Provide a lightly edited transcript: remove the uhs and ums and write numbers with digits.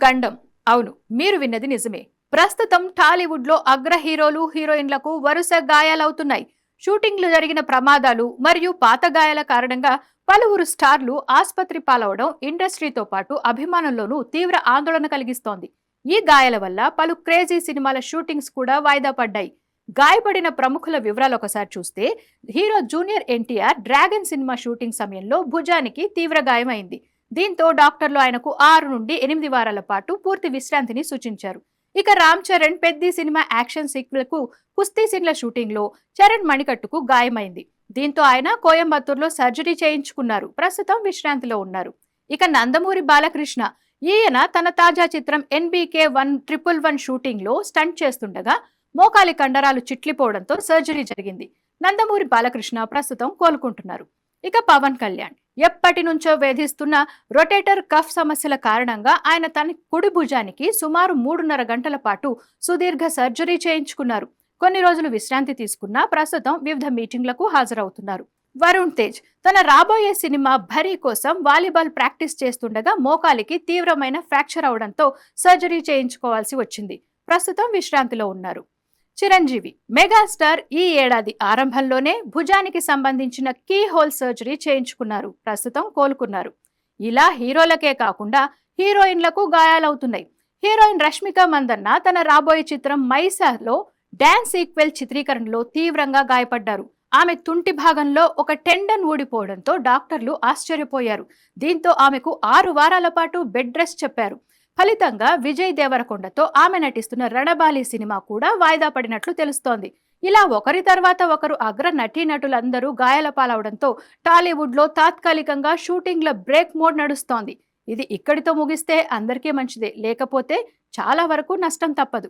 గండం. అవును, మీరు విన్నది నిజమే. ప్రస్తుతం టాలీవుడ్ లో అగ్ర హీరోలు హీరోయిన్లకు వరుస గాయాలవుతున్నాయి. షూటింగ్లు జరిగిన ప్రమాదాలు మరియు పాత గాయాల కారణంగా పలువురు స్టార్లు ఆస్పత్రి పాలవడం ఇండస్ట్రీతో పాటు అభిమానుల్లోనూ తీవ్ర ఆందోళన కలిగిస్తోంది. ఈ గాయాల వల్ల పలు క్రేజీ సినిమాల షూటింగ్స్ కూడా వాయిదా పడ్డాయి. గాయపడిన ప్రముఖుల వివరాలు ఒకసారి చూస్తే, hero junior NTR dragon cinema shooting సమయంలో భుజానికి తీవ్ర గాయమైంది. దీంతో డాక్టర్లు ఆయనకు 6 నుండి 8 వారాల పాటు పూర్తి విశ్రాంతిని సూచించారు. ఇక రామ్ చరణ్ పెద్ది సినిమా యాక్షన్ సీక్వెల్కు కుస్తీ సీన్ల షూటింగ్ లో చరణ్ మణికట్టుకు గాయమైంది. దీంతో ఆయన కోయంబత్తూరులో సర్జరీ చేయించుకున్నారు. ప్రస్తుతం విశ్రాంతిలో ఉన్నారు. ఇక నందమూరి బాలకృష్ణ, ఈయన తన తాజా చిత్రం NBK 111 షూటింగ్ లో స్టంట్ చేస్తుండగా మోకాలి కండరాలు చిట్లిపోవడంతో సర్జరీ జరిగింది. నందమూరి బాలకృష్ణ ప్రస్తుతం కోలుకుంటున్నారు. ఇక పవన్ కళ్యాణ్ ఎప్పటి నుంచో వేధిస్తున్న రొటేటర్ కఫ్ సమస్యల కారణంగా ఆయన తన కుడి భుజానికి సుమారు 3.5 గంటల పాటు సుదీర్ఘ సర్జరీ చేయించుకున్నారు. కొన్ని రోజులు విశ్రాంతి తీసుకున్నా ప్రస్తుతం వివిధ మీటింగ్లకు హాజరవుతున్నారు. వరుణ్ తేజ్ తన రాబోయే సినిమా భరీ కోసం వాలీబాల్ ప్రాక్టీస్ చేస్తుండగా మోకాలికి తీవ్రమైన ఫ్రాక్చర్ అవడంతో సర్జరీ చేయించుకోవాల్సి వచ్చింది. ప్రస్తుతం విశ్రాంతిలో ఉన్నారు. చిరంజీవి మెగాస్టార్ ఈ ఏడాది ఆరంభంలోనే భుజానికి సంబంధించిన కీ హోల్ సర్జరీ చేయించుకున్నారు. ప్రస్తుతం కోలుకున్నారు. ఇలా హీరోలకే కాకుండా హీరోయిన్లకు గాయాలవుతున్నాయి. హీరోయిన్ రష్మిక మందన్న తన రాబోయే చిత్రం మైసాలో డాన్స్ ఈక్వెల్ చిత్రీకరణలో తీవ్రంగా గాయపడ్డారు. ఆమె తుంటి భాగంలో ఒక టెండన్ ఊడిపోవడంతో డాక్టర్లు ఆశ్చర్యపోయారు. దీంతో ఆమెకు 6 వారాల పాటు బెడ్ రెస్ట్ చెప్పారు. ఫలితంగా విజయ్ దేవరకొండతో ఆమె నటిస్తున్న రణబాలి సినిమా కూడా వాయిదా పడినట్లు తెలుస్తోంది. ఇలా ఒకరి తర్వాత ఒకరు అగ్ర నటీనటులందరూ గాయాల పాలవడంతో టాలీవుడ్ లో తాత్కాలికంగా షూటింగ్ల బ్రేక్ మోడ్ నడుస్తోంది. ఇది ఇక్కడితో ముగిస్తే అందరికీ మంచిదే, లేకపోతే చాలా వరకు నష్టం తప్పదు.